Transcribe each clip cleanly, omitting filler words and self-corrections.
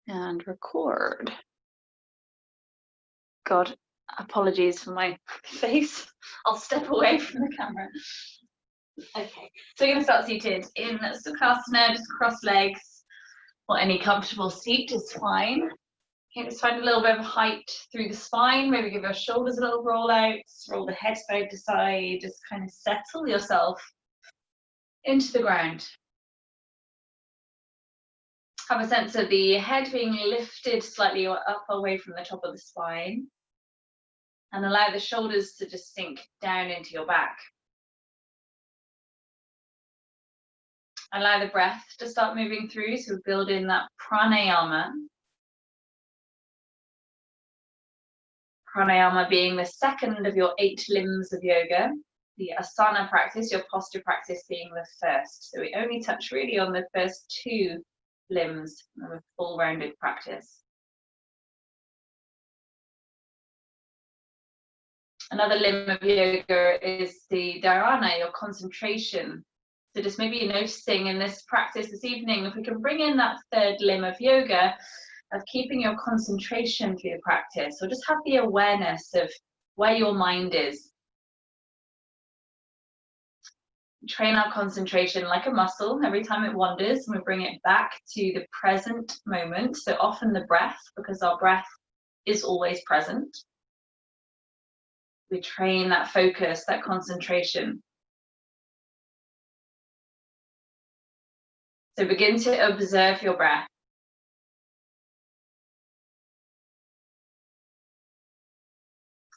And record. God, apologies for my face. I'll step away from the camera. Okay, so we're going to start seated in Sukhasana, just cross legs, or any comfortable seat is fine. Okay, just find a little bit of height through the spine, maybe give your shoulders a little roll out, roll the head side to side, just kind of settle yourself into the ground. Have a sense of the head being lifted slightly up away from the top of the spine, and allow the shoulders to just sink down into your back. Allow the breath to start moving through, so build in that pranayama. Pranayama being the second of your 8 limbs of yoga, the asana practice, your posture practice being the first. So we only touch really on the first 2 limbs of a full rounded practice. Another limb of yoga is the dharana, your concentration. So just maybe noticing in this practice this evening, if we can bring in that 3rd limb of yoga, of keeping your concentration through the practice, or just have the awareness of where your mind is. Train our concentration like a muscle. Every time it wanders, we bring it back to the present moment. So often the breath, because our breath is always present. We train that focus, that concentration. So begin to observe your breath.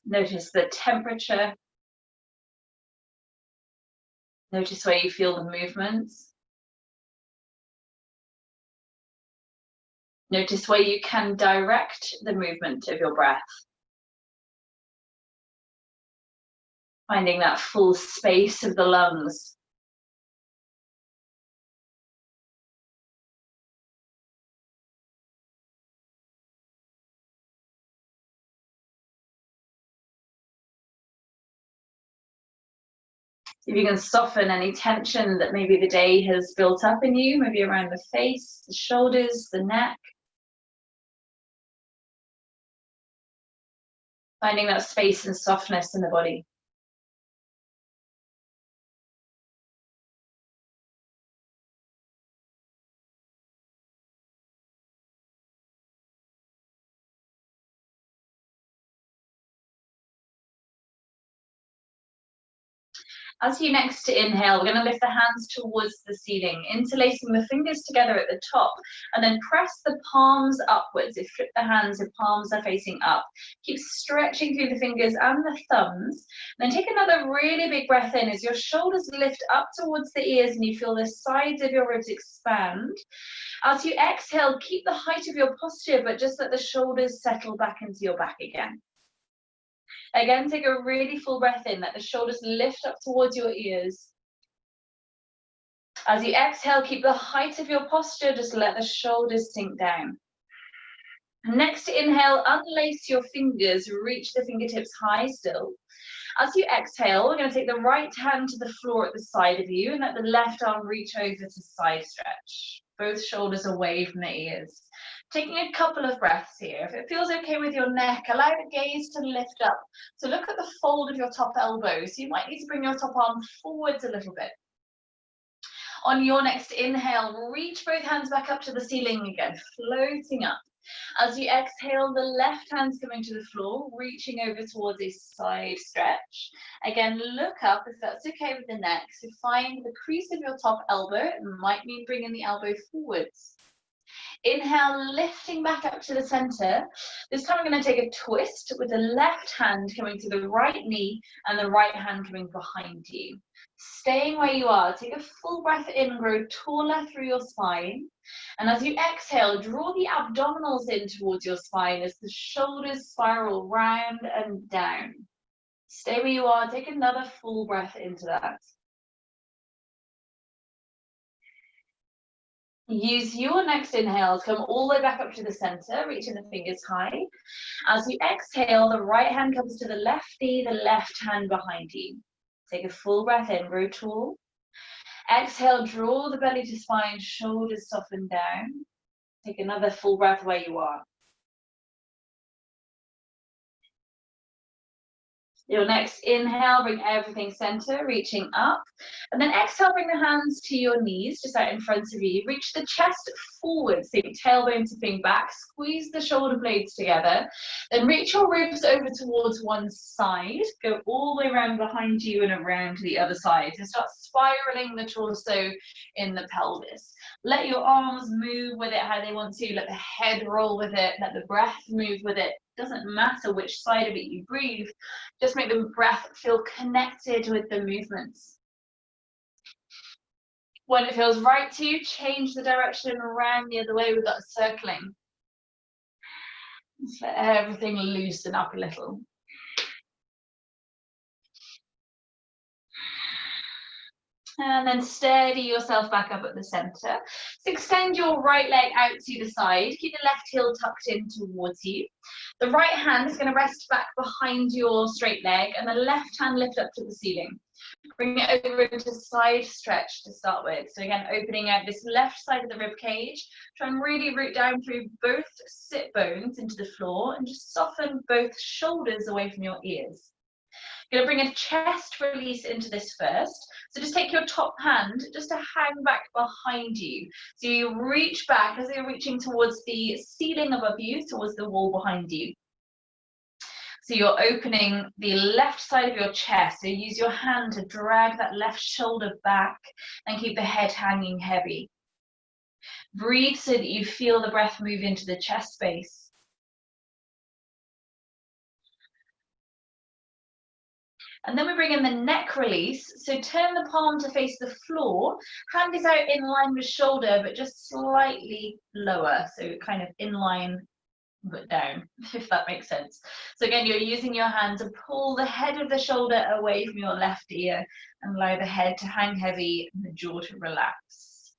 Notice the temperature. Notice where you feel the movements. Notice where you can direct the movement of your breath. Finding that full space of the lungs. If you can soften any tension that maybe the day has built up in you, maybe around the face, the shoulders, the neck. Finding that space and softness in the body. As you next inhale, we're going to lift the hands towards the ceiling, interlacing the fingers together at the top, and then press the palms upwards. If flip the hands, the palms are facing up. Keep stretching through the fingers and the thumbs. Then take another really big breath in as your shoulders lift up towards the ears and you feel the sides of your ribs expand. As you exhale, keep the height of your posture, but just let the shoulders settle back into your back again. Again, take a really full breath in, let the shoulders lift up towards your ears. As you exhale, keep the height of your posture, just let the shoulders sink down. Next inhale, unlace your fingers, reach the fingertips high still. As you exhale, we're going to take the right hand to the floor at the side of you and let the left arm reach over to side stretch. Both shoulders away from the ears. Taking a couple of breaths here. If it feels okay with your neck, allow the gaze to lift up. So look at the fold of your top elbow. So you might need to bring your top arm forwards a little bit. On your next inhale, reach both hands back up to the ceiling again, floating up. As you exhale, the left hand's coming to the floor, reaching over towards a side stretch. Again, look up if that's okay with the neck. So find the crease of your top elbow. It might mean bringing the elbow forwards. Inhale, lifting back up to the center. This time we're going to take a twist with the left hand coming to the right knee and the right hand coming behind you. Staying where you are, take a full breath in, grow taller through your spine. And as you exhale, draw the abdominals in towards your spine as the shoulders spiral round and down. Stay where you are, take another full breath into that. Use your next inhale to come all the way back up to the center, reaching the fingers high. As you exhale, the right hand comes to the left knee, the left hand behind you. Take a full breath in, grow tall. Exhale, draw the belly to spine, shoulders soften down. Take another full breath where you are. Your next inhale, bring everything center, reaching up. And then exhale, bring the hands to your knees, just out in front of you. Reach the chest forward, so tailbone tipping back. Squeeze the shoulder blades together. Then reach your ribs over towards one side. Go all the way around behind you and around the other side. And start spiraling the torso in the pelvis. Let your arms move with it how they want to. Let the head roll with it. Let the breath move with it. Doesn't matter which side of it you breathe, just make the breath feel connected with the movements. When it feels right to you, change the direction around the other way. We've got circling. Just let everything loosen up a little. And then steady yourself back up at the center. So extend your right leg out to the side. Keep the left heel tucked in towards you. The right hand is going to rest back behind your straight leg, and the left hand lift up to the ceiling. Bring it over into side stretch to start with. So again, opening out this left side of the rib cage. Try and really root down through both sit bones into the floor, and just soften both shoulders away from your ears. You're going to bring a chest release into this first. So just take your top hand just to hang back behind you. So you reach back as you're reaching towards the ceiling above you, towards the wall behind you. So you're opening the left side of your chest. So use your hand to drag that left shoulder back and keep the head hanging heavy. Breathe so that you feel the breath move into the chest space. And then we bring in the neck release. So turn the palm to face the floor. Hand is out in line with shoulder, but just slightly lower. So kind of in line, but down, if that makes sense. So again, you're using your hand to pull the head of the shoulder away from your left ear and allow the head to hang heavy and the jaw to relax.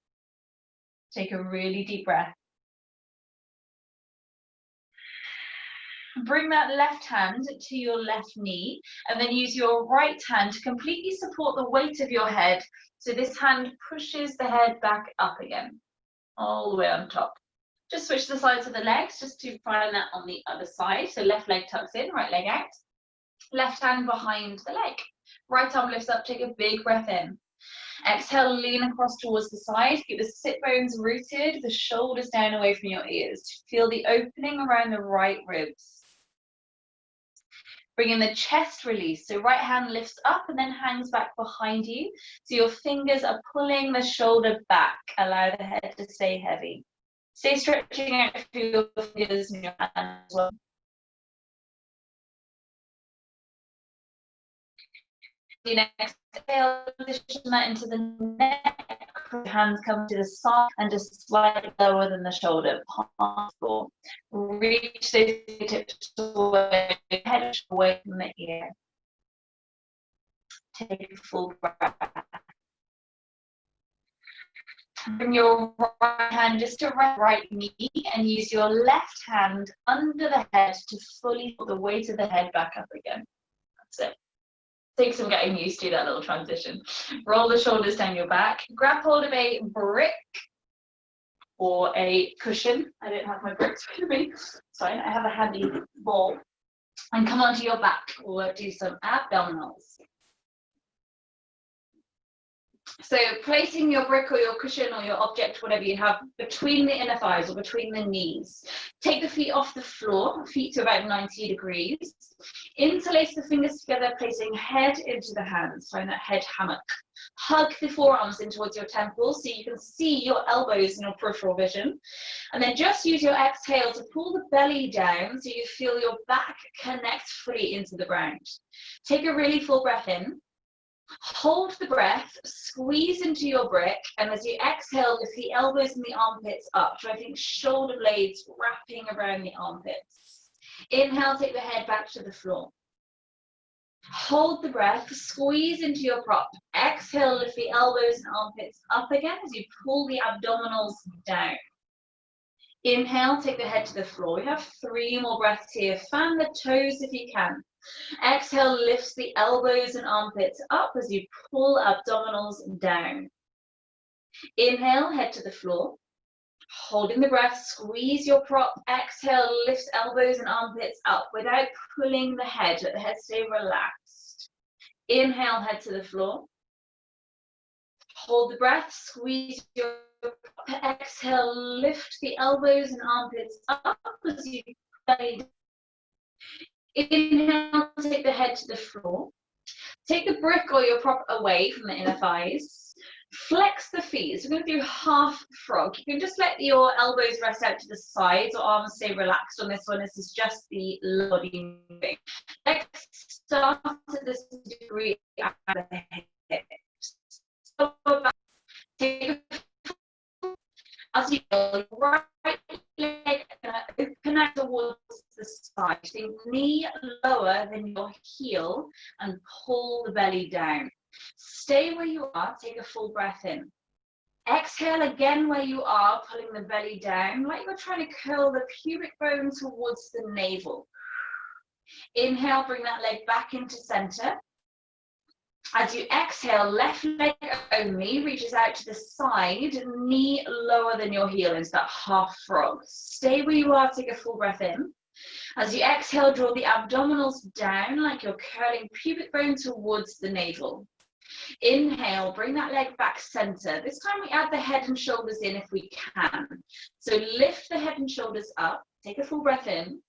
Take a really deep breath. Bring that left hand to your left knee, and then use your right hand to completely support the weight of your head. So this hand pushes the head back up again, all the way on top. Just switch the sides of the legs just to find that on the other side. So left leg tucks in, right leg out. Left hand behind the leg. Right arm lifts up, take a big breath in. Exhale, lean across towards the side. Keep the sit bones rooted, the shoulders down away from your ears. Feel the opening around the right ribs. Bring in the chest release. So right hand lifts up and then hangs back behind you. So your fingers are pulling the shoulder back. Allow the head to stay heavy. Stay stretching out through your fingers and your hands as well. Exhale, position that into the neck. Hands come to the side and just slightly lower than the shoulder. Palm floor. Reach those tips away, head away from the ear. Take a full breath. Bring your right hand just to right knee and use your left hand under the head to fully put the weight of the head back up again. That's it. Takes some getting used to, that little transition. Roll the shoulders down your back. Grab hold of a brick or a cushion. I don't have my bricks with me. It's fine, I have a handy ball. And come onto your back. We'll do some abdominals. So placing your brick or your cushion or your object, whatever you have, between the inner thighs or between the knees. Take the feet off the floor, feet to about 90 degrees. Interlace the fingers together, placing head into the hands. Find that head hammock. Hug the forearms in towards your temples so you can see your elbows in your peripheral vision. And then just use your exhale to pull the belly down so you feel your back connect fully into the ground. Take a really full breath in. Hold the breath, squeeze into your brick, and as you exhale, lift the elbows and the armpits up. So I think shoulder blades wrapping around the armpits. Inhale, take the head back to the floor. Hold the breath, squeeze into your prop. Exhale, lift the elbows and armpits up again as you pull the abdominals down. Inhale, take the head to the floor. We have 3 more breaths here. Fan the toes if you can. Exhale, lifts the elbows and armpits up as you pull abdominals down. Inhale, head to the floor. Holding the breath, squeeze your prop. Exhale, lift elbows and armpits up without pulling the head. Let the head stay relaxed. Inhale, head to the floor. Hold the breath, squeeze your prop. Exhale, lift the elbows and armpits up as you belly down. Inhale, take the head to the floor. Take the brick or your prop away from the inner thighs. Flex the feet. So we're going to do half frog. You can just let your elbows rest out to the sides or arms stay relaxed on this one. This is just the body moving. Let's start at this degree at the hips. So take as you go, right leg open out towards the side. Think knee lower than your heel and pull the belly down. Stay where you are, take a full breath in. Exhale again where you are, pulling the belly down, like you're trying to curl the pubic bone towards the navel. Inhale, bring that leg back into center. As you exhale, left leg only reaches out to the side, knee lower than your heel into that half frog. Stay where you are, take a full breath in. As you exhale, draw the abdominals down like you're curling pubic bone towards the navel. Inhale, bring that leg back center. This time we add the head and shoulders in if we can. So lift the head and shoulders up, take a full breath in.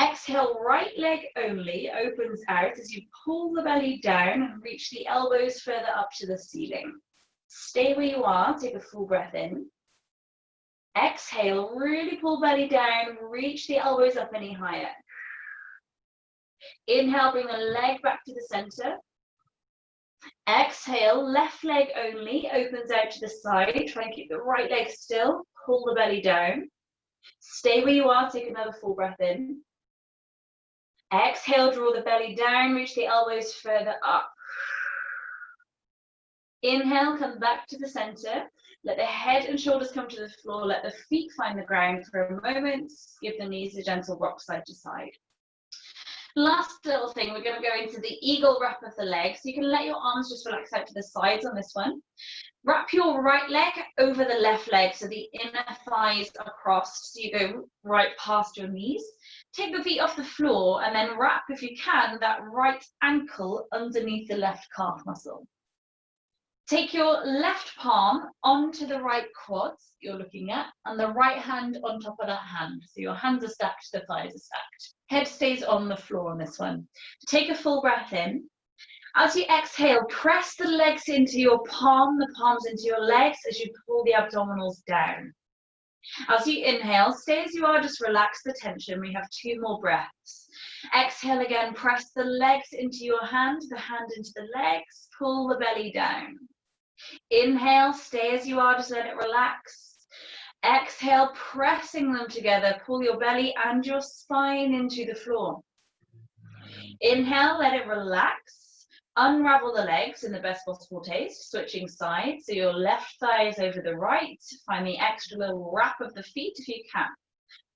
Exhale, right leg only opens out as you pull the belly down and reach the elbows further up to the ceiling. Stay where you are, take a full breath in. Exhale, really pull belly down, reach the elbows up any higher. Inhale, bring the leg back to the center. Exhale, left leg only opens out to the side. Try and keep the right leg still, pull the belly down. Stay where you are, take another full breath in. Exhale, draw the belly down, reach the elbows further up. Inhale, come back to the center. Let the head and shoulders come to the floor. Let the feet find the ground for a moment. Give the knees a gentle rock side to side. Last little thing, we're going to go into the eagle wrap of the legs. You can let your arms just relax out to the sides on this one. Wrap your right leg over the left leg so the inner thighs are crossed, so you go right past your knees. Take the feet off the floor and then wrap, if you can, that right ankle underneath the left calf muscle. Take your left palm onto the right quads you're looking at and the right hand on top of that hand. So your hands are stacked, the thighs are stacked. Head stays on the floor on this one. Take a full breath in. As you exhale, press the legs into your palm, the palms into your legs as you pull the abdominals down. As you inhale, stay as you are, just relax the tension. We have 2 more breaths. Exhale again, press the legs into your hand, the hand into the legs, pull the belly down. Inhale, stay as you are, just let it relax. Exhale, pressing them together, pull your belly and your spine into the floor. Inhale, let it relax. Unravel the legs in the best possible taste, switching sides. So your left thigh is over the right. Find the extra little wrap of the feet if you can.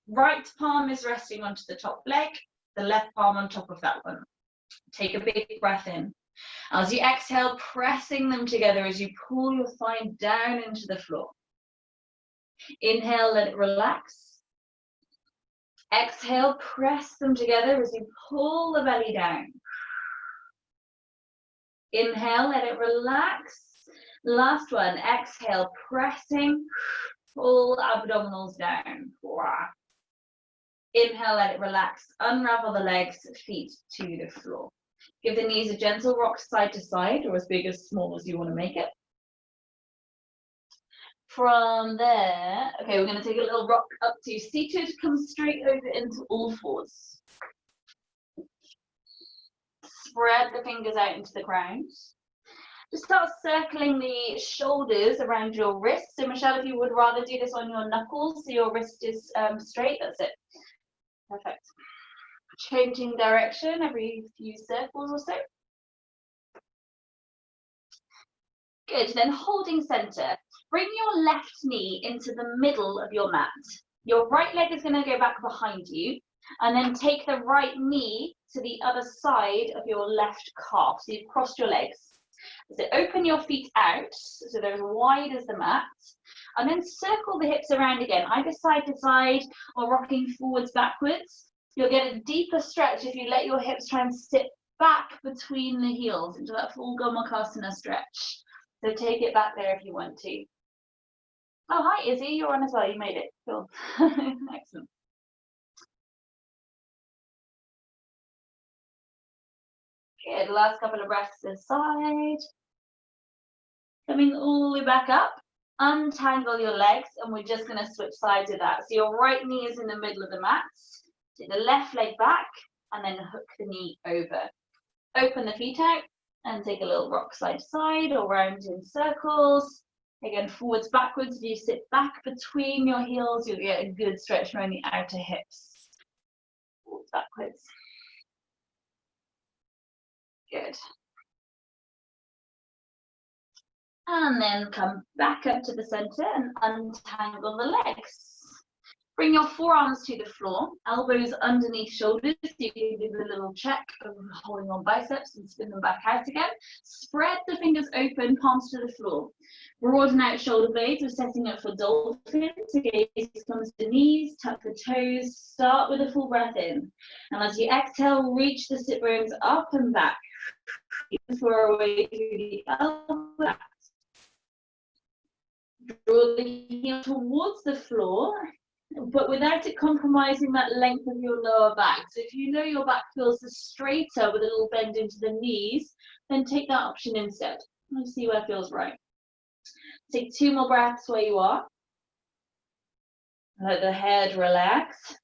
Right palm is resting onto the top leg, the left palm on top of that one. Take a big breath in. As you exhale, pressing them together as you pull your thigh down into the floor. Inhale, let it relax. Exhale, press them together as you pull the belly down. Inhale, let it relax. Last one, exhale, pressing, pull abdominals down. Inhale, let it relax. Unravel the legs, feet to the floor. Give the knees a gentle rock side to side, or as big as small as you want to make it. From there, okay, we're going to take a little rock up to seated. Come straight over into all fours. Spread the fingers out into the ground. Just start circling the shoulders around your wrists. So Michelle, if you would rather do this on your knuckles, so your wrist is straight, that's it. Perfect. Changing direction every few circles or so. Good, then holding center. Bring your left knee into the middle of your mat. Your right leg is going to go back behind you, and then take the right knee to the other side of your left calf. So you've crossed your legs. So open your feet out, so they're as wide as the mat. And then circle the hips around again, either side to side or rocking forwards, backwards. You'll get a deeper stretch if you let your hips try and sit back between the heels into that full Gomukhasana stretch. So take it back there if you want to. Oh, hi Izzy, you're on as well, you made it, cool. Excellent. Good, last couple of breaths to the side. Coming all the way back up, untangle your legs, and we're just gonna switch sides with that. So your right knee is in the middle of the mat, take the left leg back, and then hook the knee over. Open the feet out, and take a little rock side to side, or round in circles. Again, forwards, backwards. If you sit back between your heels, you'll get a good stretch around the outer hips. Forwards, backwards. Good. And then come back up to the center and untangle the legs. Bring your forearms to the floor, elbows underneath shoulders. You can do the little check of holding on biceps and spin them back out again. Spread the fingers open, palms to the floor. Broaden out shoulder blades. We're setting up for dolphin. So gaze comes to the knees, tuck the toes, start with a full breath in. And as you exhale, reach the sit bones up and back. Floor away through the elbow. Draw the heel towards the floor, but without it compromising that length of your lower back. So if you know your back feels straighter with a little bend into the knees, then take that option instead. Let's see where feels right. Take 2 more breaths where you are. Let the head relax.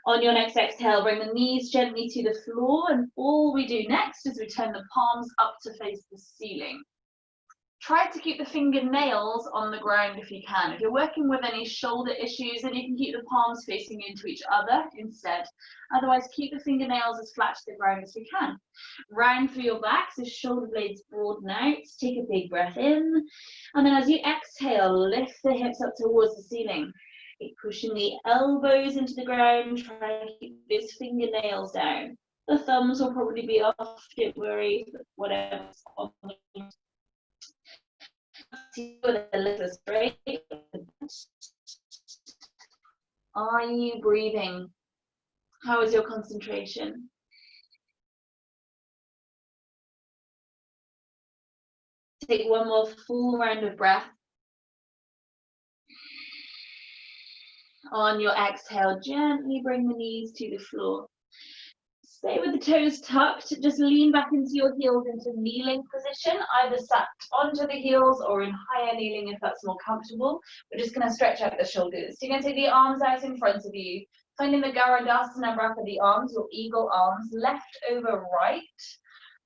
On your next exhale, bring the knees gently to the floor, and all we do next is we turn the palms up to face the ceiling. Try to keep the fingernails on the ground if you can. If you're working with any shoulder issues, then you can keep the palms facing into each other instead. Otherwise, keep the fingernails as flat to the ground as you can. Round through your back, so shoulder blades broaden out. Take a big breath in. And then as you exhale, lift the hips up towards the ceiling. Keep pushing the elbows into the ground. Try and keep those fingernails down. The thumbs will probably be off, don't worry, whatever's on the with a little straight. Are you breathing? How is your concentration? Take one more full round of breath. On your exhale, gently bring the knees to the floor. Stay with the toes tucked, just lean back into your heels into kneeling position, either sat onto the heels or in higher kneeling if that's more comfortable. We're just going to stretch out the shoulders. So you're going to take the arms out in front of you, finding the Garudasana breath of the arms, or eagle arms, left over right,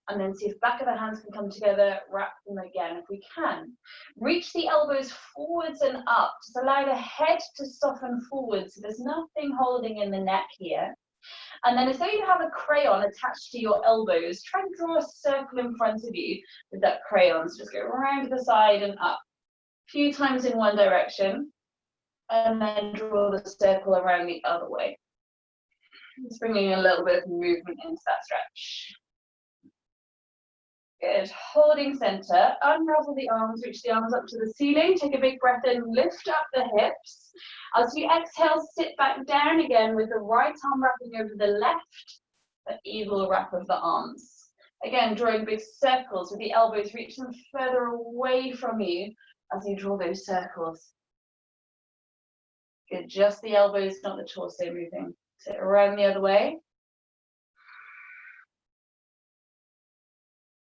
and then see if back of the hands can come together, wrap them again if we can. Reach the elbows forwards and up, just allow the head to soften forwards, so there's nothing holding in the neck here. And then as though you have a crayon attached to your elbows, try and draw a circle in front of you with that crayon. So just go around the side and up. A few times in one direction. And then draw the circle around the other way. Just bringing a little bit of movement into that stretch. Good. Holding center. Unravel the arms, reach the arms up to the ceiling. Take a big breath in, lift up the hips. As you exhale, sit back down again with the right arm wrapping over the left, the eagle wrap of the arms. Again, drawing big circles with the elbows, reach them further away from you as you draw those circles. Good, just the elbows, not the torso moving. So around the other way.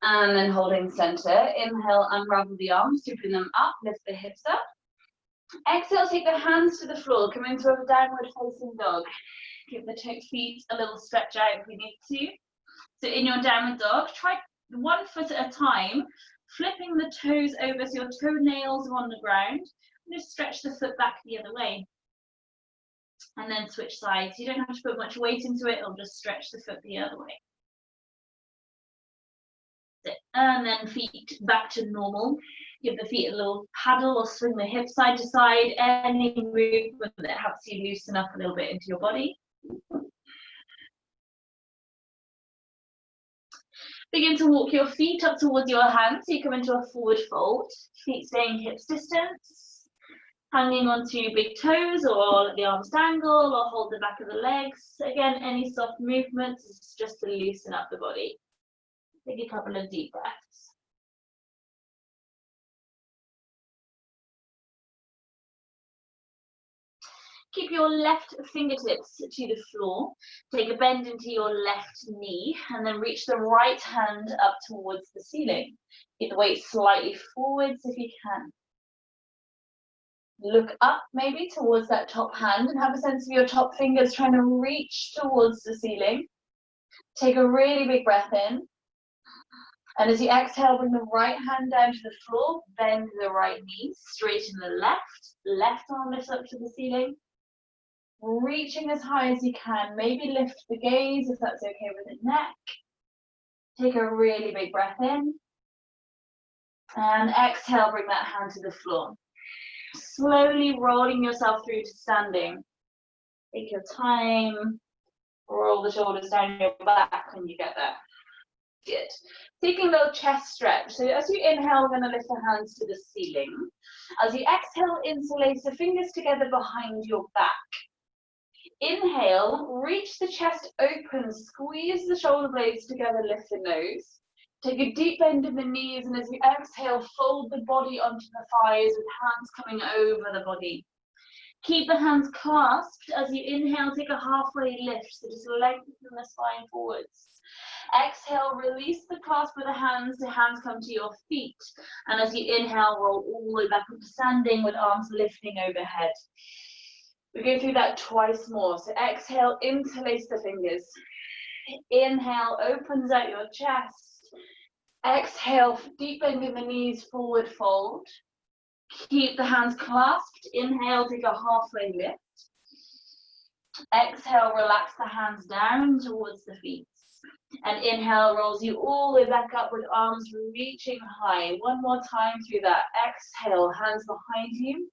And then holding center. Inhale, unravel the arms, scooping them up, lift the hips up. Exhale, take the hands to the floor, come into a downward facing dog. Give the feet a little stretch out if we need to. So in your downward dog, try 1 foot at a time, flipping the toes over so your toenails are on the ground. And just stretch the foot back the other way. And then switch sides. You don't have to put much weight into it, it'll just stretch the foot the other way. And then feet back to normal. Give the feet a little paddle or swing the hips side to side. Any movement that helps you loosen up a little bit into your body. Begin to walk your feet up towards your hands, so you come into a forward fold, feet staying hips distance, hanging onto big toes or let the arms dangle or hold the back of the legs. Again, any soft movements is just to loosen up the body. Take a couple of deep breaths. Keep your left fingertips to the floor. Take a bend into your left knee and then reach the right hand up towards the ceiling. Get the weight slightly forwards if you can. Look up maybe towards that top hand and have a sense of your top fingers trying to reach towards the ceiling. Take a really big breath in. And as you exhale, bring the right hand down to the floor, bend the right knee, straighten the left arm lifts up to the ceiling. Reaching as high as you can, maybe lift the gaze if that's okay with the neck. Take a really big breath in. And exhale, bring that hand to the floor. Slowly rolling yourself through to standing. Take your time. Roll the shoulders down your back when you get there. Good. Taking a little chest stretch. So as you inhale, we're going to lift the hands to the ceiling. As you exhale, interlace the fingers together behind your back. Inhale, reach the chest open, squeeze the shoulder blades together, lift the nose. Take a deep bend in the knees, and as you exhale, fold the body onto the thighs with hands coming over the body. Keep the hands clasped. As you inhale, take a halfway lift, so just lengthen the spine forwards. Exhale, release the clasp with the hands come to your feet. And as you inhale, roll all the way back up to standing with arms lifting overhead. We go through that twice more. So exhale, interlace the fingers. Inhale, opens out your chest. Exhale, deep bend in the knees, forward fold. Keep the hands clasped. Inhale, take a halfway lift. Exhale, relax the hands down towards the feet. And inhale rolls you all the way back up with arms reaching high. One more time through that. Exhale, hands behind you.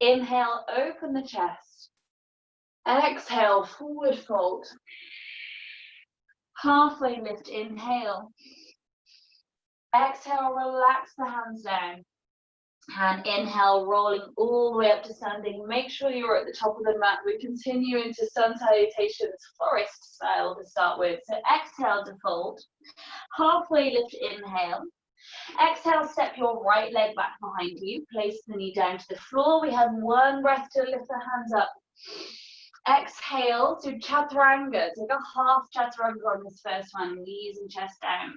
Inhale, open the chest. Exhale, forward fold. Halfway lift, inhale. Exhale, relax the hands down. And inhale, rolling all the way up to standing. Make sure you're at the top of the mat. We continue into sun salutations, forest style to start with. So exhale to fold. Halfway lift, inhale. Exhale, step your right leg back behind you. Place the knee down to the floor. We have one breath to lift the hands up. Exhale to chaturanga. Take a half chaturanga on this first one. Knees and chest down.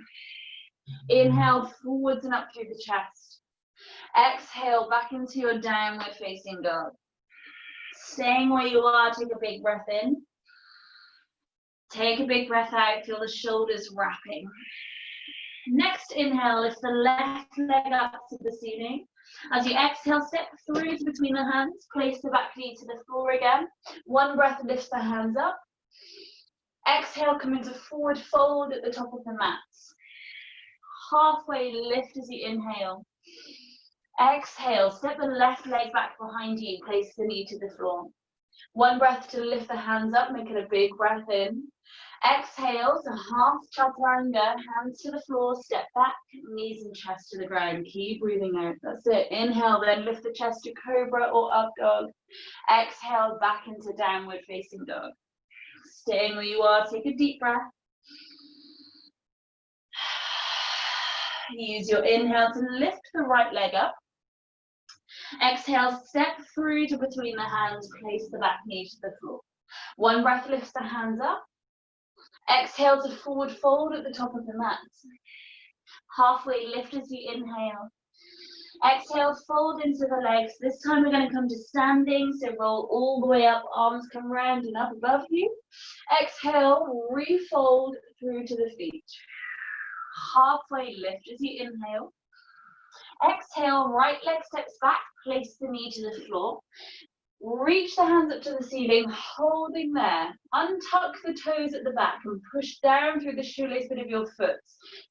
Inhale, forwards and up through the chest. Exhale, back into your downward facing dog. Staying where you are, take a big breath in. Take a big breath out, feel the shoulders wrapping. Next inhale, lift the left leg up to the ceiling. As you exhale, step through to between the hands. Place the back knee to the floor again. One breath, lift the hands up. Exhale, come into forward fold at the top of the mat. Halfway lift as you inhale. Exhale, step the left leg back behind you. Place the knee to the floor. One breath to lift the hands up, make it a big breath in. Exhale to half chaturanga, hands to the floor, step back, knees and chest to the ground. Keep breathing out. That's it. Inhale, then lift the chest to cobra or up dog. Exhale, back into downward facing dog. Staying where you are, take a deep breath. Use your inhale to lift the right leg up. Exhale, step through to between the hands, place the back knee to the floor. One breath lifts the hands up. Exhale to forward fold at the top of the mat. Halfway lift as you inhale. Exhale, fold into the legs. This time we're going to come to standing, so roll all the way up, arms come round and up above you. Exhale, refold through to the feet. Halfway lift as you inhale. Exhale, right leg steps back, place the knee to the floor. Reach the hands up to the ceiling, holding there. Untuck the toes at the back and push down through the shoelace bit of your foot.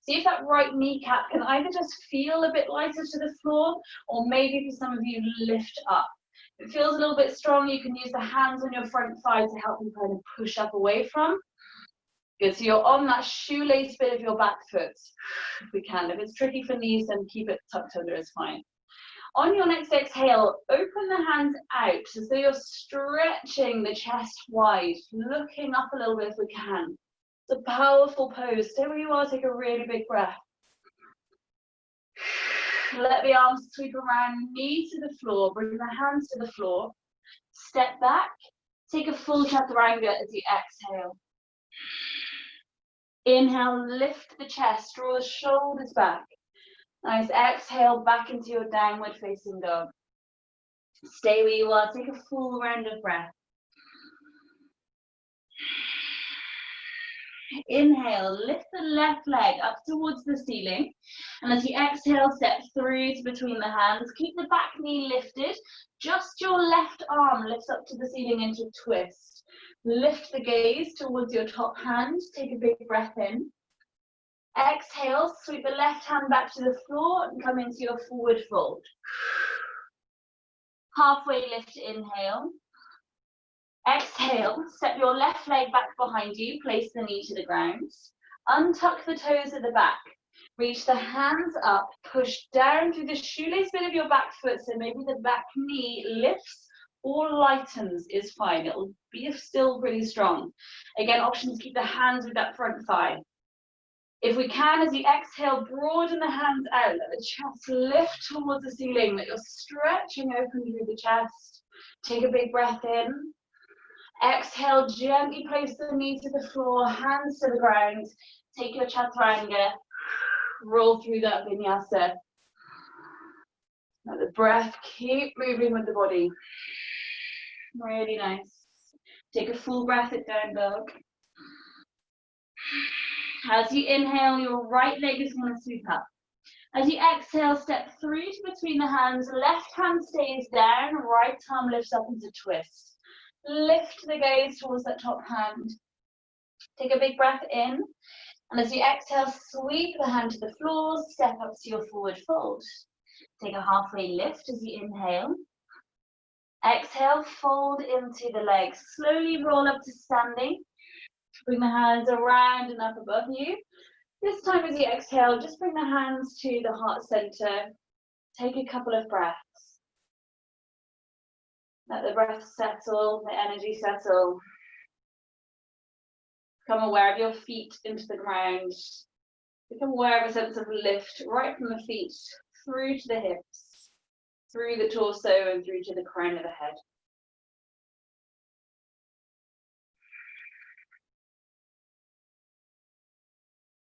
See if that right kneecap can either just feel a bit lighter to the floor, or maybe for some of you, lift up. If it feels a little bit strong, you can use the hands on your front thigh to help you kind of push up away from. Good, so you're on that shoelace bit of your back foot, if we can. If it's tricky for knees, then keep it tucked under, it's fine. On your next exhale, open the hands out, so you're stretching the chest wide, looking up a little bit if we can. It's a powerful pose. Stay where you are, take a really big breath. Let the arms sweep around, knee to the floor, bring the hands to the floor. Step back, take a full chaturanga as you exhale. Inhale, lift the chest, draw the shoulders back. Nice, exhale back into your downward facing dog. Stay where you are, take a full round of breath. Inhale, lift the left leg up towards the ceiling. And as you exhale, step through to between the hands. Keep the back knee lifted. Just your left arm lifts up to the ceiling into a twist. Lift the gaze towards your top hand. Take a big breath in. Exhale, sweep the left hand back to the floor and come into your forward fold. Halfway lift, inhale. Exhale, step your left leg back behind you, place the knee to the ground. Untuck the toes at the back. Reach the hands up, push down through the shoelace bit of your back foot, so maybe the back knee lifts or lightens is fine. It'll be still pretty strong. Again, options, keep the hands with that front thigh. If we can, as you exhale, broaden the hands out, let the chest lift towards the ceiling, that you're stretching open through the chest. Take a big breath in. Exhale, gently place the knee to the floor, hands to the ground. Take your chaturanga, roll through that vinyasa. Let the breath keep moving with the body. Really nice. Take a full breath at down dog. As you inhale, your right leg is going to sweep up. As you exhale, step through to between the hands. Left hand stays down, right arm lifts up into twist. Lift the gaze towards that top hand. Take a big breath in. And as you exhale, sweep the hand to the floor, step up to your forward fold. Take a halfway lift as you inhale. Exhale, fold into the legs. Slowly roll up to standing. Bring the hands around and up above you. This time as you exhale, just bring the hands to the heart center. Take a couple of breaths. Let the breath settle, the energy settle. Become aware of your feet into the ground. Become aware of a sense of lift right from the feet through to the hips, through the torso and through to the crown of the head.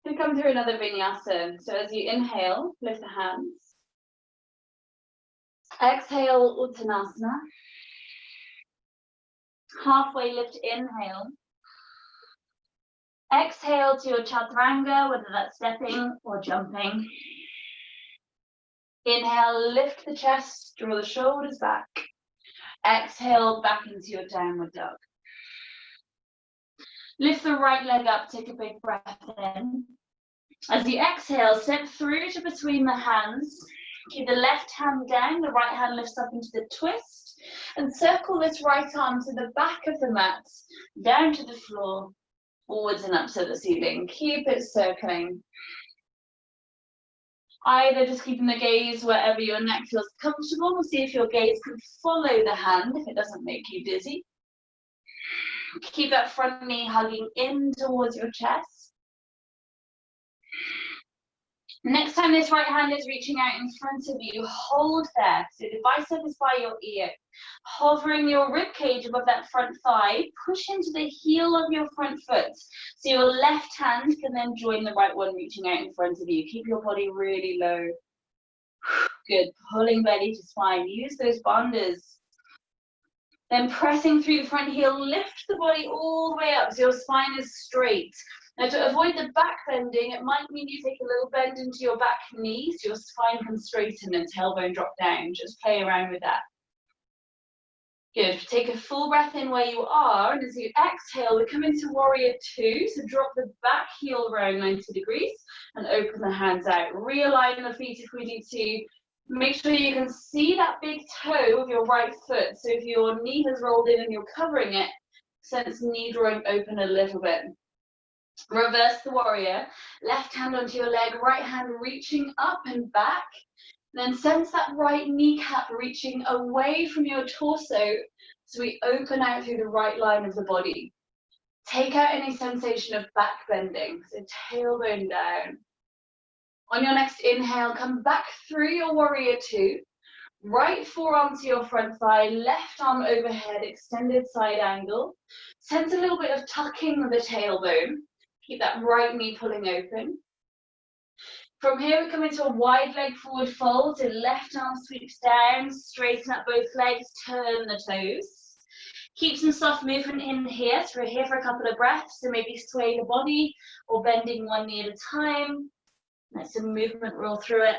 We'll come through another vinyasa. So as you inhale, lift the hands. Exhale, Uttanasana. Halfway lift, inhale. Exhale to your chaturanga, whether that's stepping or jumping. Inhale, lift the chest, draw the shoulders back. Exhale, back into your downward dog. Lift the right leg up, take a big breath in. As you exhale, step through to between the hands. Keep the left hand down, the right hand lifts up into the twist. And circle this right arm to the back of the mat, down to the floor, forwards and up to the ceiling. Keep it circling. Either just keeping the gaze wherever your neck feels comfortable. We'll see if your gaze can follow the hand, if it doesn't make you dizzy. Keep that front knee hugging in towards your chest. Next time this right hand is reaching out in front of you, hold there. So the bicep is by your ear. Hovering your rib cage above that front thigh, push into the heel of your front foot. So your left hand can then join the right one reaching out in front of you. Keep your body really low. Good, pulling belly to spine. Use those bandhas. Then pressing through the front heel, lift the body all the way up so your spine is straight. Now to avoid the back bending, it might mean you take a little bend into your back knee so your spine can straighten and tailbone drop down. Just play around with that. Good. Take a full breath in where you are, and as you exhale, we come into warrior two. So drop the back heel around 90 degrees and open the hands out. Realign the feet if we need to. Make sure you can see that big toe of your right foot. So if your knee has rolled in and you're covering it, sense knee drawing open a little bit. Reverse the warrior. Left hand onto your leg, right hand reaching up and back. Then sense that right kneecap reaching away from your torso, so we open out through the right line of the body. Take out any sensation of back bending, so tailbone down. On your next inhale, come back through your warrior two. Right forearm to your front thigh, left arm overhead, extended side angle. Sense a little bit of tucking of the tailbone. Keep that right knee pulling open. From here, we come into a wide leg forward fold, so left arm sweeps down, straighten up both legs, turn the toes. Keep some soft movement in here, so we're here for a couple of breaths, so maybe sway the body or bending one knee at a time. Let some movement roll through it.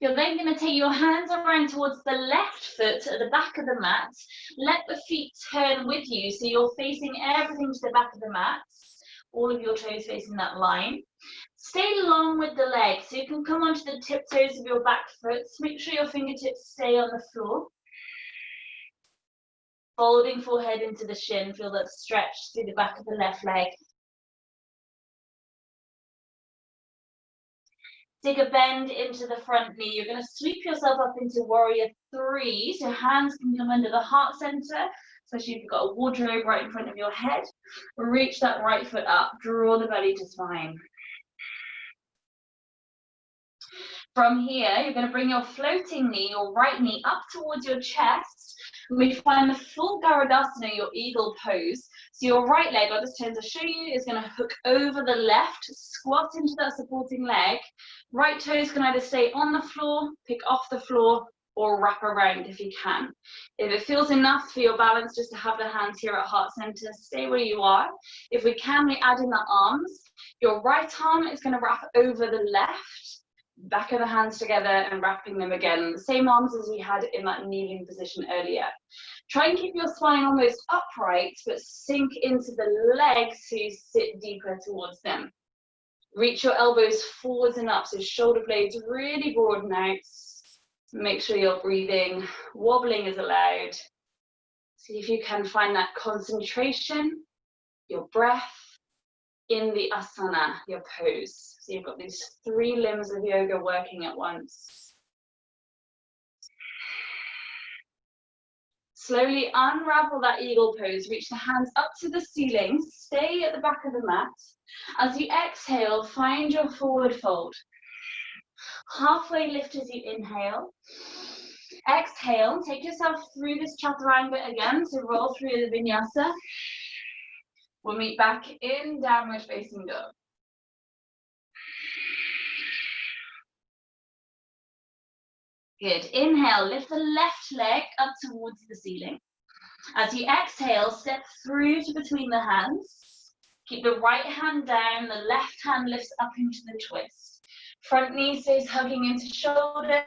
You're then going to take your hands around towards the left foot at the back of the mat. Let the feet turn with you, so you're facing everything to the back of the mat. All of your toes facing that line. Stay long with the leg, so you can come onto the tiptoes of your back foot. Make sure your fingertips stay on the floor. Folding forehead into the shin, feel that stretch through the back of the left leg. Take a bend into the front knee. You're going to sweep yourself up into warrior three. So hands can come under the heart center, especially if you've got a wardrobe right in front of your head. Reach that right foot up. Draw the belly to spine. From here, you're going to bring your floating knee, your right knee, up towards your chest. And we find the full Garudasana, your eagle pose. So your right leg, I'll just turn to show you, is going to hook over the left, squat into that supporting leg. Right toes can either stay on the floor, pick off the floor, or wrap around if you can. If it feels enough for your balance just to have the hands here at heart center, stay where you are. If we can, we add in the arms. Your right arm is going to wrap over the left. Back of the hands together and wrapping them again. The same arms as we had in that kneeling position earlier. Try and keep your spine almost upright, but sink into the legs so you sit deeper towards them. Reach your elbows forwards and up, so shoulder blades really broaden out. Make sure you're breathing. Wobbling is allowed. See if you can find that concentration, your breath, in the asana, your pose. So you've got these three limbs of yoga working at once. Slowly unravel that eagle pose. Reach the hands up to the ceiling. Stay at the back of the mat. As you exhale, find your forward fold. Halfway lift as you inhale. Exhale, take yourself through this chaturanga again, so roll through the vinyasa. We'll meet back in downward facing dog. Good. Inhale, lift the left leg up towards the ceiling. As you exhale, step through to between the hands. Keep the right hand down, the left hand lifts up into the twist. Front knee stays hugging into shoulder.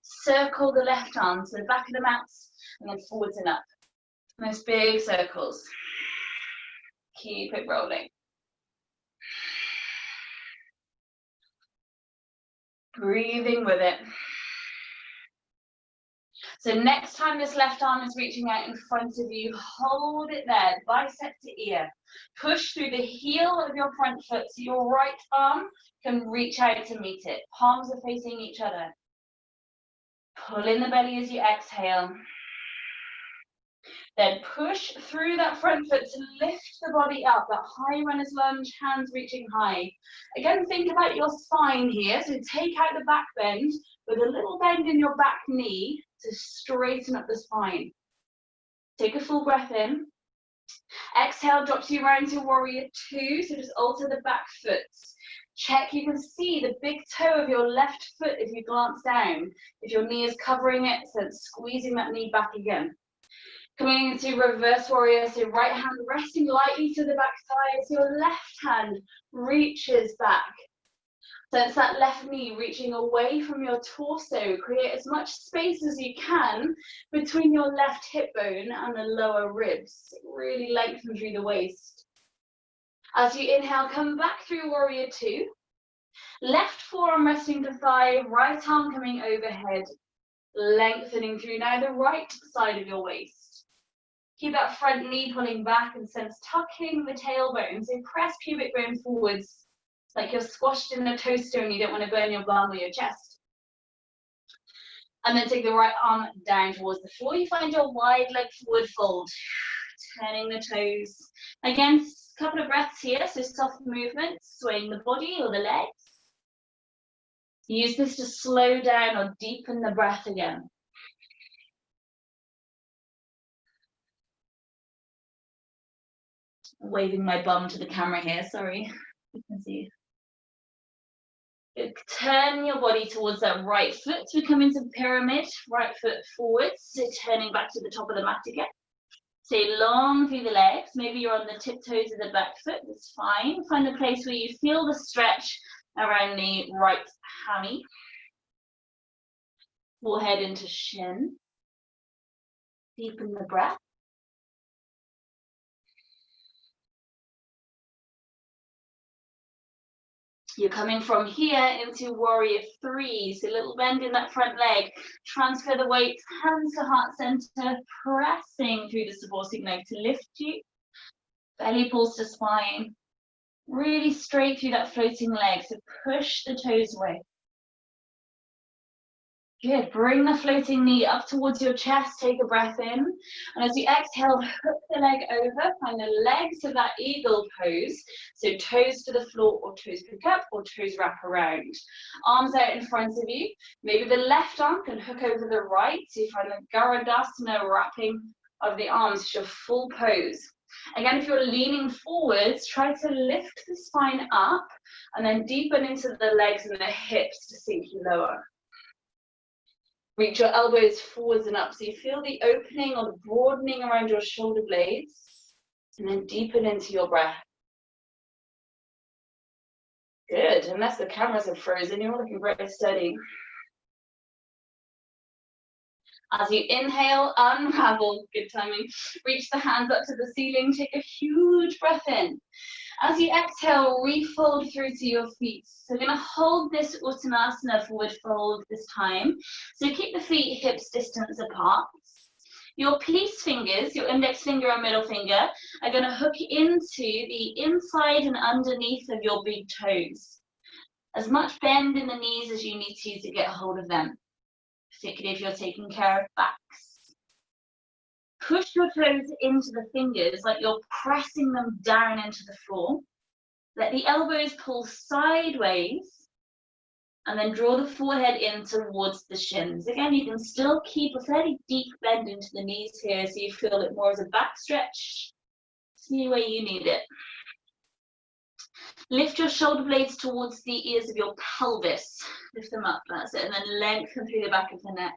Circle the left arm to the back of the mat and then forwards and up. Nice big circles. Keep it rolling. Breathing with it. So next time this left arm is reaching out in front of you, hold it there, bicep to ear. Push through the heel of your front foot so your right arm can reach out to meet it. Palms are facing each other. Pull in the belly as you exhale. Then push through that front foot to lift the body up, that high runner's lunge, hands reaching high. Again, think about your spine here. So take out the back bend with a little bend in your back knee to straighten up the spine. Take a full breath in. Exhale, drops you around to warrior two. So just alter the back foot. Check, you can see the big toe of your left foot if you glance down. If your knee is covering it, so it's squeezing that knee back again. Coming into reverse warrior, so right hand resting lightly to the back side, so your left hand reaches back. So it's that left knee reaching away from your torso. Create as much space as you can between your left hip bone and the lower ribs. Really lengthen through the waist. As you inhale, come back through warrior two. Left forearm resting to thigh, right arm coming overhead. Lengthening through now the right side of your waist. Keep that front knee pulling back and sense tucking the tailbone. So press pubic bone forwards like you're squashed in a toaster and you don't want to burn your bum or your chest. And then take the right arm down towards the floor. You find your wide leg forward fold. Turning the toes. Again, a couple of breaths here, so soft movements, swaying the body or the legs. Use this to slow down or deepen the breath again. I'm waving my bum to the camera here, sorry. You can see. Good. Turn your body towards that right foot. We come into pyramid, right foot forwards, so turning back to the top of the mat again. Stay long through the legs. Maybe you're on the tiptoes of the back foot, that's fine. Find a place where you feel the stretch around the right hammy. Forehead into shin. Deepen the breath. You're coming from here into warrior three, so a little bend in that front leg. Transfer the weight, hands to heart center, pressing through the supporting leg to lift you. Belly pulls to spine. Really straight through that floating leg, so push the toes away. Good, bring the floating knee up towards your chest, take a breath in. And as you exhale, hook the leg over, find the legs of that eagle pose. So toes to the floor or toes pick up or toes wrap around. Arms out in front of you. Maybe the left arm can hook over the right. So you find the Garudasana wrapping of the arms as your full pose. Again, if you're leaning forwards, try to lift the spine up and then deepen into the legs and the hips to sink you lower. Reach your elbows forwards and up so you feel the opening or the broadening around your shoulder blades, and then deepen into your breath. Good, unless the cameras are frozen, you're looking very steady. As you inhale, unravel, good timing. Reach the hands up to the ceiling, take a huge breath in. As you exhale, refold through to your feet. So we're going to hold this Uttanasana forward fold this time. So keep the feet hips distance apart. Your peace fingers, your index finger and middle finger, are going to hook into the inside and underneath of your big toes. As much bend in the knees as you need to get a hold of them, particularly if you're taking care of backs. Push your toes into the fingers like you're pressing them down into the floor. Let the elbows pull sideways and then draw the forehead in towards the shins. Again, you can still keep a fairly deep bend into the knees here so you feel it more as a back stretch. See where you need it. Lift your shoulder blades towards the ears of your pelvis. Lift them up, that's it, and then lengthen through the back of the neck.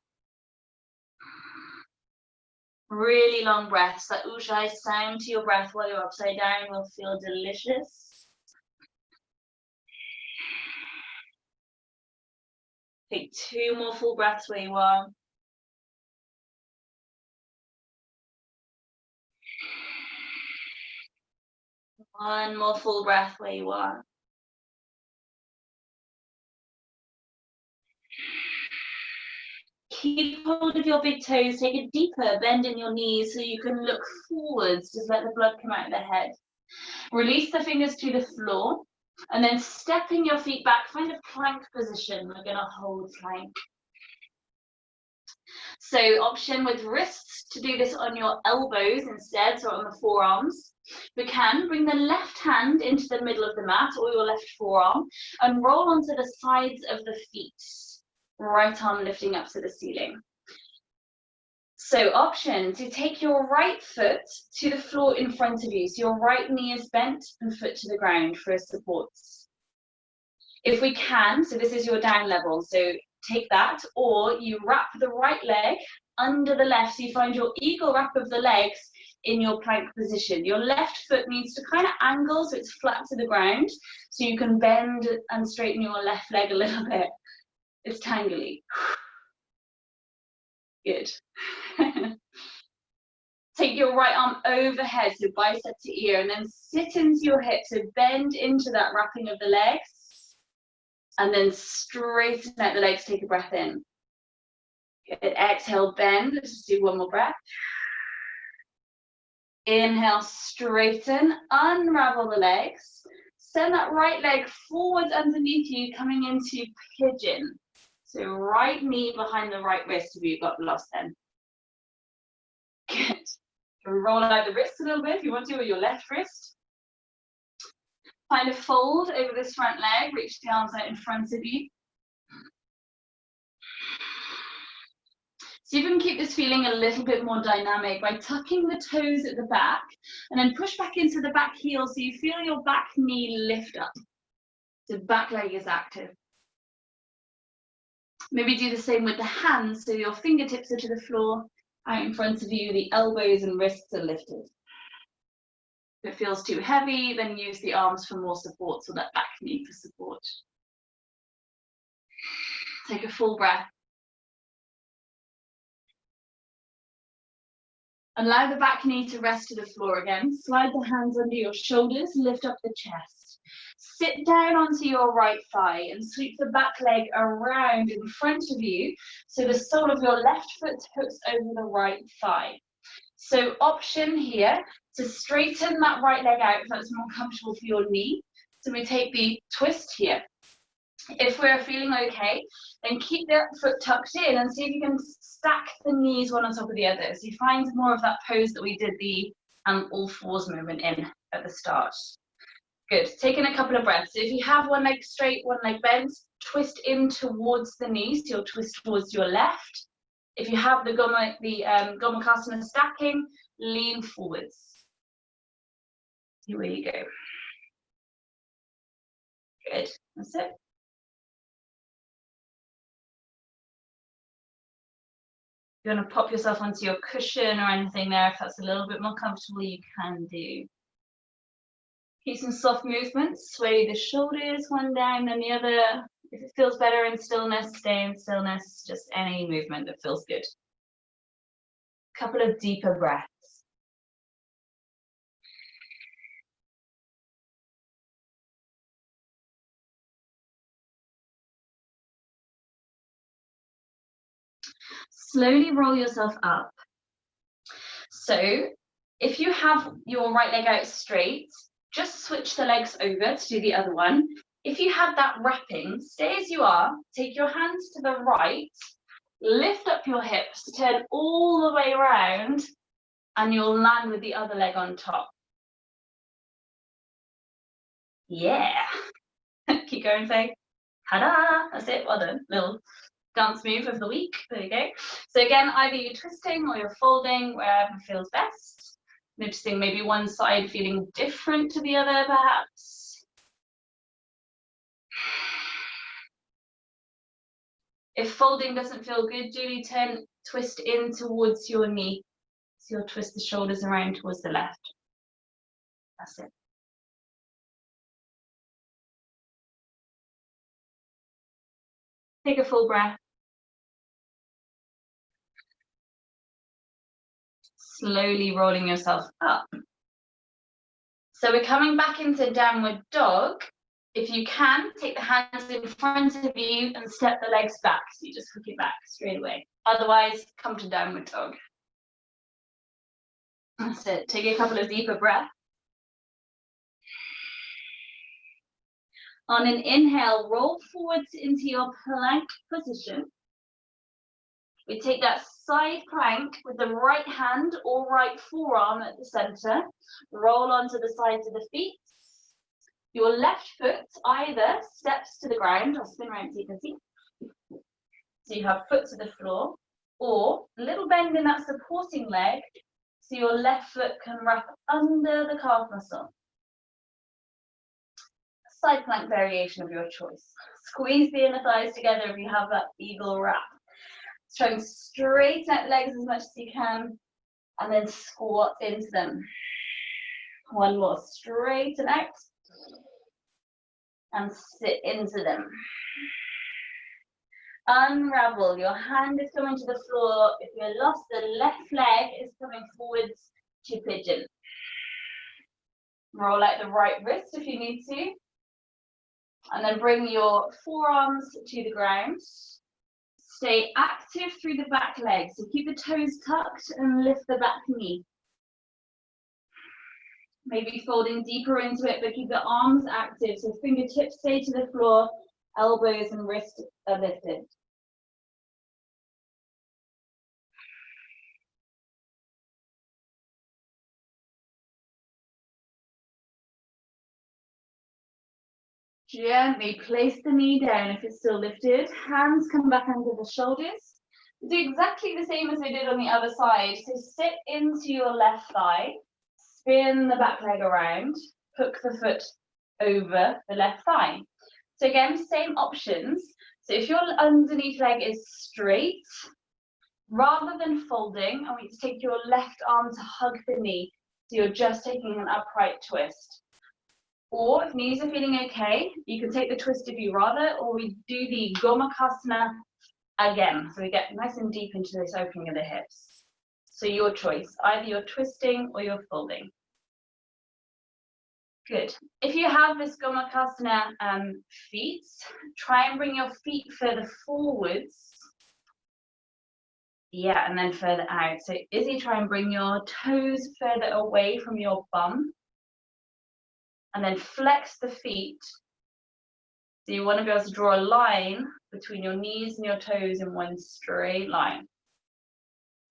Really long breaths. That Ujjayi sound to your breath while you're upside down will feel delicious. Take 2 more full breaths where you are. One more full breath where you are. Keep hold of your big toes, take a deeper bend in your knees so you can look forwards, just let the blood come out of the head. Release the fingers to the floor, and then stepping your feet back, find a plank position. We're going to hold plank. So option with wrists to do this on your elbows instead, so on the forearms. We can bring the left hand into the middle of the mat or your left forearm and roll onto the sides of the feet. Right arm lifting up to the ceiling. So option to take your right foot to the floor in front of you. So your right knee is bent and foot to the ground for support. If we can, so this is your down level, so take that, or you wrap the right leg under the left, so you find your eagle wrap of the legs in your plank position. Your left foot needs to kind of angle so it's flat to the ground, so you can bend and straighten your left leg a little bit. It's tangly. Good. Take your right arm overhead, so bicep to ear, and then sit into your hips, so bend into that wrapping of the legs, and then straighten out the legs, take a breath in. Good. Exhale, bend. Let's just do one more breath. Inhale, straighten, unravel the legs. Send that right leg forwards underneath you, coming into pigeon. So right knee behind the right wrist if you got lost then. Good. Roll out the wrist a little bit if you want to, with your left wrist. Find a fold over this front leg, reach the arms out in front of you. See if you can keep this feeling a little bit more dynamic by tucking the toes at the back and then push back into the back heel so you feel your back knee lift up. The back leg is active. Maybe do the same with the hands so your fingertips are to the floor, out in front of you, the elbows and wrists are lifted. If it feels too heavy, then use the arms for more support, so that back knee for support. Take a full breath. Allow the back knee to rest to the floor again. Slide the hands under your shoulders, lift up the chest. Sit down onto your right thigh and sweep the back leg around in front of you so the sole of your left foot hooks over the right thigh. So option here to straighten that right leg out if that's more comfortable for your knee. So we take the twist here. If we're feeling okay, then keep the foot tucked in and see if you can stack the knees one on top of the other. So you find more of that pose that we did the all fours movement in at the start. Good. Take in a couple of breaths. So if you have one leg straight, one leg bent, twist in towards the knees. So you'll twist towards your left. If you have the Gomukhasana stacking, lean forwards. See where you go. Good. That's it. You want to pop yourself onto your cushion or anything there, if that's a little bit more comfortable, you can do. Keep some soft movements, sway the shoulders one down and the other. If it feels better in stillness, stay in stillness, just any movement that feels good. Couple of deeper breaths. Slowly roll yourself up. So if you have your right leg out straight, just switch the legs over to do the other one. If you have that wrapping, stay as you are, take your hands to the right, lift up your hips, turn all the way around, and you'll land with the other leg on top. Yeah. Keep going, say, ta-da, that's it, well done. Little dance move of the week, there you go. So again, either you're twisting or you're folding, wherever feels best. Noticing maybe one side feeling different to the other, perhaps. If folding doesn't feel good, Julie, twist in towards your knee. So you'll twist the shoulders around towards the left. That's it. Take a full breath. Slowly rolling yourself up. So we're coming back into downward dog. If you can, take the hands in front of you and step the legs back. So you just hook it back straight away. Otherwise, come to downward dog. That's it. Take a couple of deeper breaths. On an inhale, roll forwards into your plank position. We take that side plank with the right hand or right forearm at the center. Roll onto the sides of the feet. Your left foot either steps to the ground or spin around so you can see. So you have foot to the floor, or a little bend in that supporting leg so your left foot can wrap under the calf muscle. Side plank variation of your choice. Squeeze the inner thighs together if you have that eagle wrap. Try and straighten out legs as much as you can, and then squat into them. One more, straighten out, and sit into them. Unravel, your hand is coming to the floor. If you're lost, the left leg is coming forwards to pigeon. Roll out the right wrist if you need to. And then bring your forearms to the ground. Stay active through the back leg. So keep the toes tucked and lift the back knee. Maybe folding deeper into it, but keep the arms active. So fingertips stay to the floor, elbows and wrists are lifted. Gently place the knee down if it's still lifted. Hands come back under the shoulders. Do exactly the same as we did on the other side. So sit into your left thigh, spin the back leg around, hook the foot over the left thigh. So again, same options. So if your underneath leg is straight, rather than folding, I want you to take your left arm to hug the knee. So you're just taking an upright twist. Or if knees are feeling okay, you can take the twist if you rather, or we do the Gomakasana again. So we get nice and deep into this opening of the hips. So your choice, either you're twisting or you're folding. Good. If you have this Gomakasana feet, try and bring your feet further forwards. Yeah, and then further out. So Izzy, try and bring your toes further away from your bum. And then flex the feet. So you want to be able to draw a line between your knees and your toes in one straight line.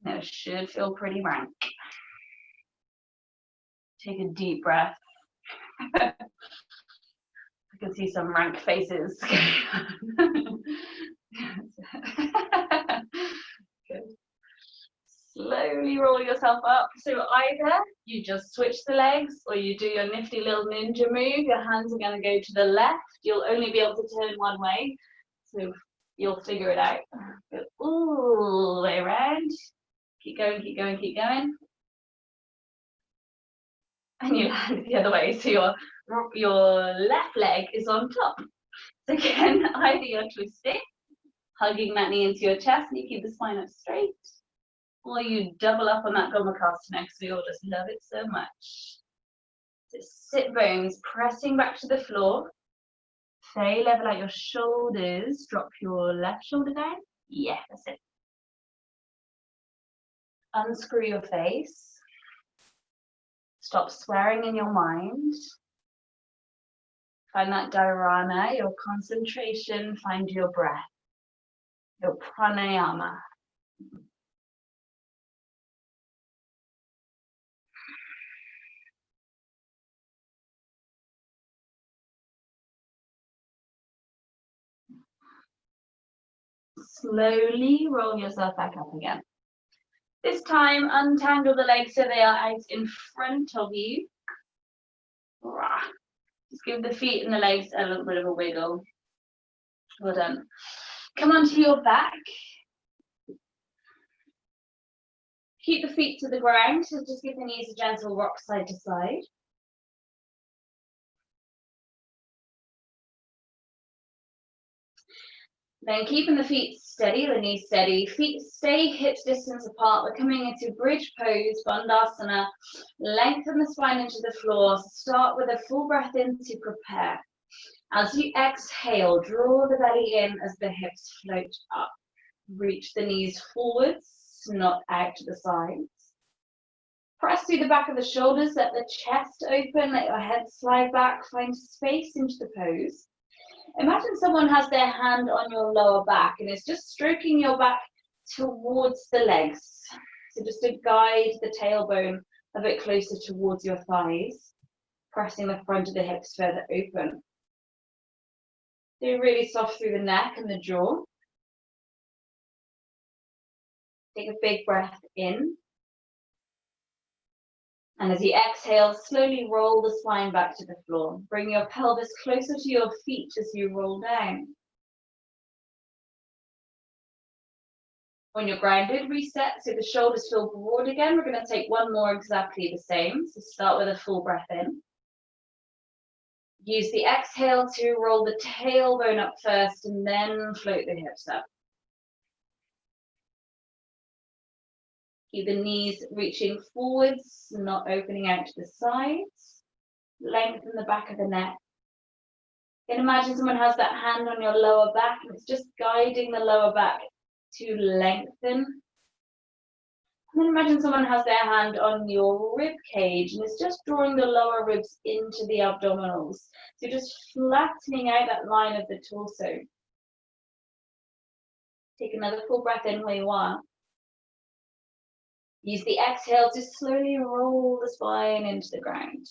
Now it should feel pretty rank. Take a deep breath. I can see some rank faces. Good. Slowly roll yourself up. So either you just switch the legs or you do your nifty little ninja move. Your hands are going to go to the left. You'll only be able to turn one way. So you'll figure it out. Go all the way around. Keep going, keep going, keep going. And you land the other way. So your left leg is on top. So again, either you're twisting, hugging that knee into your chest and you keep the spine up straight. Or you double up on that Gomakasana because we all just love it so much. So sit bones, pressing back to the floor. Stay level out your shoulders. Drop your left shoulder down. Yeah, that's it. Unscrew your face. Stop swearing in your mind. Find that dharana, your concentration. Find your breath, your pranayama. Slowly roll yourself back up again. This time, untangle the legs so they are out in front of you. Just give the feet and the legs a little bit of a wiggle. Well done. Come onto your back. Keep the feet to the ground, so just give the knees a gentle rock side to side. Then keeping the feet steady, the knees steady, feet stay hips distance apart. We're coming into bridge pose, Bandhasana. Lengthen the spine into the floor. Start with a full breath in to prepare. As you exhale, draw the belly in as the hips float up. Reach the knees forwards, not out to the sides. Press through the back of the shoulders, let the chest open, let your head slide back, find space into the pose. Imagine someone has their hand on your lower back and is just stroking your back towards the legs. So just to guide the tailbone a bit closer towards your thighs, pressing the front of the hips further open. Do really soft through the neck and the jaw. Take a big breath in. And as you exhale, slowly roll the spine back to the floor. Bring your pelvis closer to your feet as you roll down. When you're grounded, reset so the shoulders feel broad again. We're going to take one more exactly the same. So start with a full breath in. Use the exhale to roll the tailbone up first and then float the hips up. Keep the knees reaching forwards, not opening out to the sides. Lengthen the back of the neck. You can imagine someone has that hand on your lower back and it's just guiding the lower back to lengthen. And then imagine someone has their hand on your rib cage and is just drawing the lower ribs into the abdominals. So just flattening out that line of the torso. Take another full breath in where you are. Use the exhale to slowly roll the spine into the ground.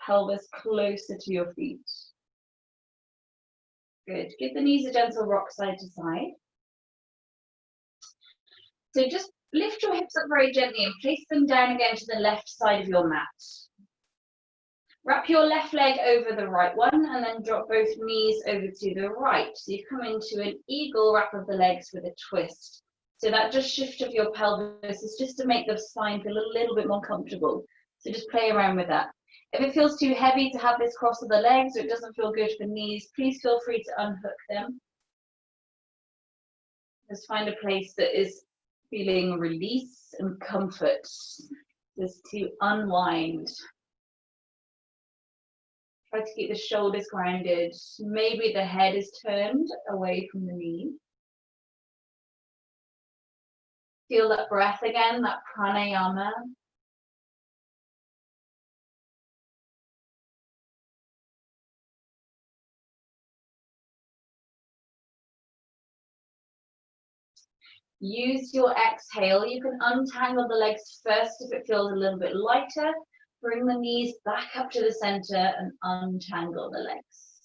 Pelvis closer to your feet. Good. Give the knees a gentle rock side to side. So just lift your hips up very gently and place them down again to the left side of your mat. Wrap your left leg over the right one and then drop both knees over to the right. So you come into an eagle wrap of the legs with a twist. So that just shift of your pelvis is just to make the spine feel a little bit more comfortable. So just play around with that. If it feels too heavy to have this cross of the legs or it doesn't feel good for knees, please feel free to unhook them. Just find a place that is feeling release and comfort, just to unwind. Try to keep the shoulders grounded. Maybe the head is turned away from the knee. Feel that breath again, that pranayama. Use your exhale. You can untangle the legs first if it feels a little bit lighter. Bring the knees back up to the center and untangle the legs.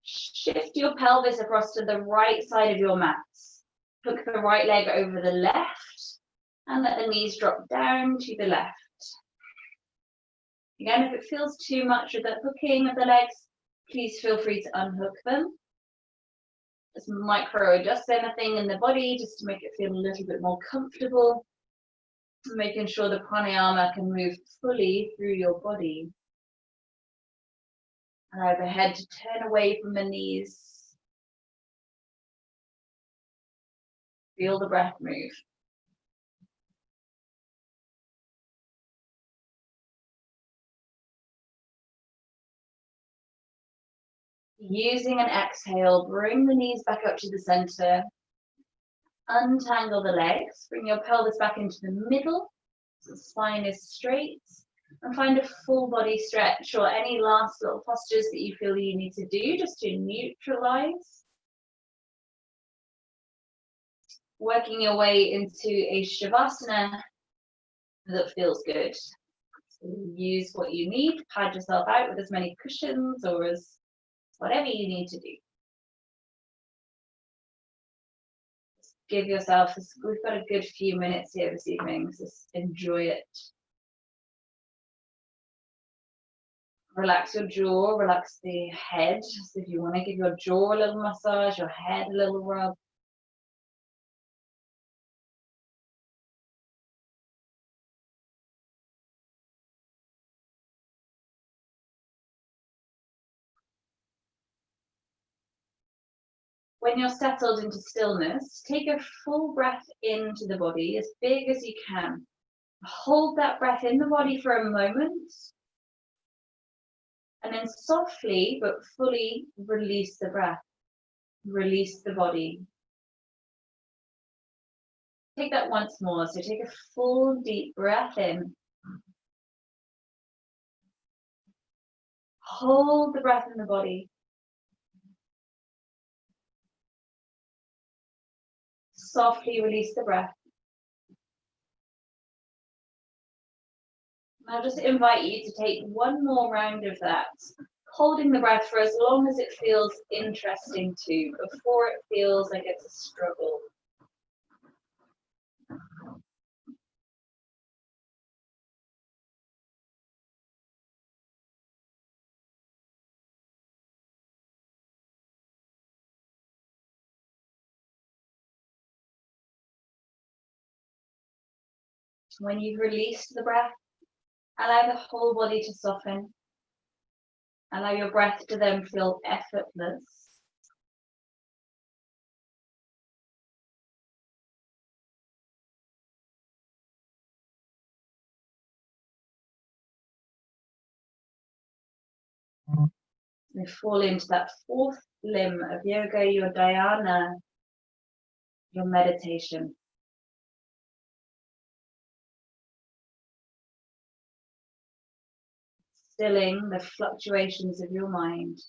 Shift your pelvis across to the right side of your mat. Hook the right leg over the left and let the knees drop down to the left. Again, if it feels too much with the hooking of the legs, please feel free to unhook them. Just micro adjust anything in the body just to make it feel a little bit more comfortable. Making sure the pranayama can move fully through your body. Allow the head to turn away from the knees. Feel the breath move. Using an exhale, bring the knees back up to the center. Untangle the legs. Bring your pelvis back into the middle so the spine is straight. And find a full body stretch or any last little postures that you feel you need to do just to neutralize. Working your way into a shavasana that feels good. So use what you need, pad yourself out with as many cushions or as whatever you need to do. Just give yourself, we've got a good few minutes here this evening, so just enjoy it. Relax your jaw, relax the head. So if you want to give your jaw a little massage, your head a little rub. When you're settled into stillness, take a full breath into the body, as big as you can. Hold that breath in the body for a moment. And then softly but fully release the breath. Release the body. Take that once more. So take a full deep breath in. Hold the breath in the body. Softly release the breath. I'll just invite you to take one more round of that, holding the breath for as long as it feels interesting to, before it feels like it's a struggle. When you've released the breath, allow the whole body to soften. Allow your breath to then feel effortless. We fall into that fourth limb of yoga, your dhyana. your meditation. Stilling the fluctuations of your mind.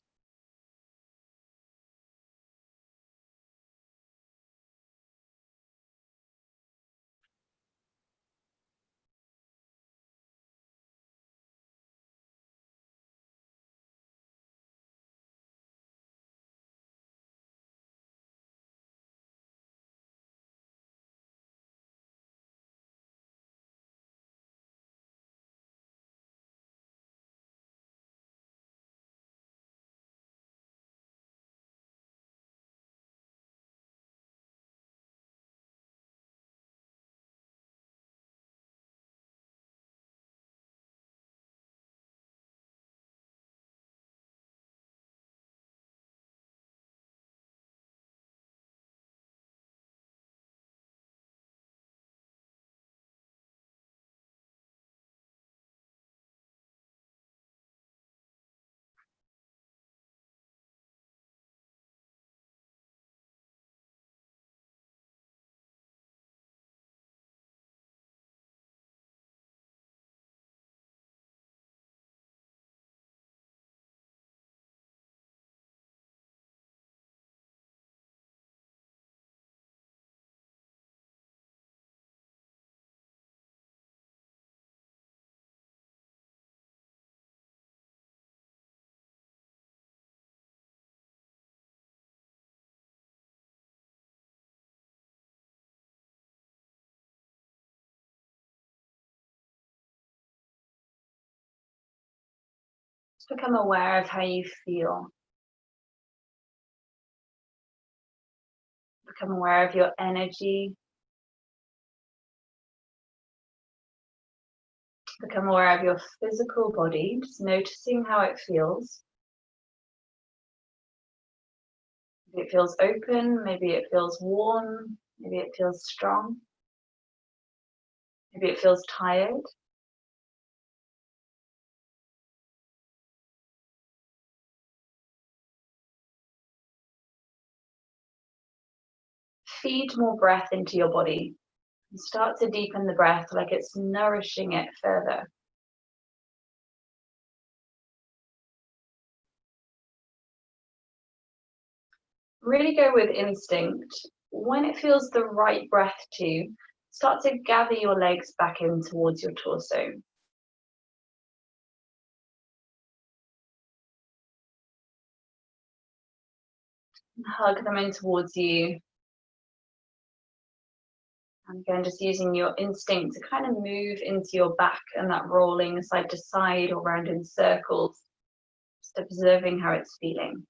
Just become aware of how you feel. Become aware of your energy. Become aware of your physical body, just noticing how it feels. Maybe it feels open, maybe it feels warm, maybe it feels strong, maybe it feels tired. Feed more breath into your body and start to deepen the breath like it's nourishing it further. Really go with instinct. When it feels the right breath to, start to gather your legs back in towards your torso. Hug them in towards you. And again, just using your instinct to kind of move into your back and that rolling side to side or round in circles, just observing how it's feeling.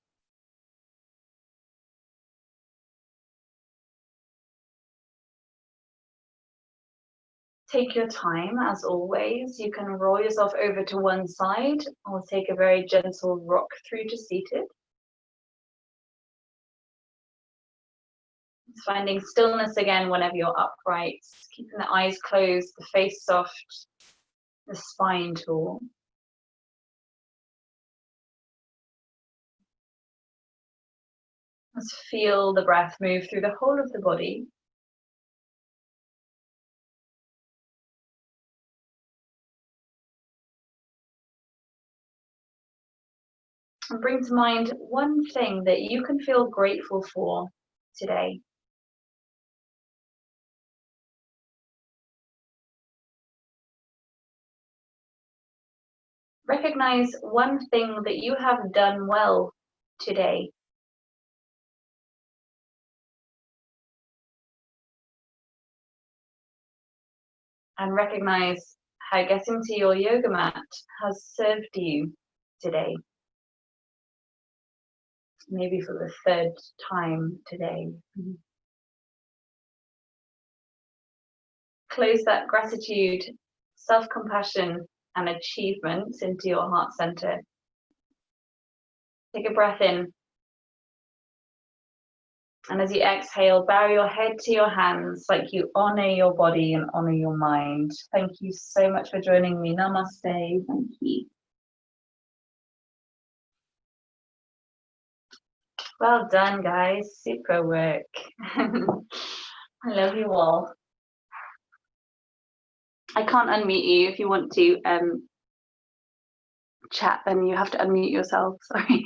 Take your time, as always. You can roll yourself over to one side or take a very gentle rock through to seated. Finding stillness again whenever you're upright, keeping the eyes closed, the face soft, the spine tall. Just feel the breath move through the whole of the body. And bring to mind one thing that you can feel grateful for today. Recognize one thing that you have done well today. And recognize how getting to your yoga mat has served you today. Maybe for the third time today. Close that gratitude, self-compassion, and achievement into your heart center. Take a breath in. And as you exhale, bow your head to your hands like you honor your body and honor your mind. Thank you so much for joining me. Namaste. Thank you. Well done, guys. Super work. I love you all. I can't unmute you. If you want to chat, then you have to unmute yourself. Sorry.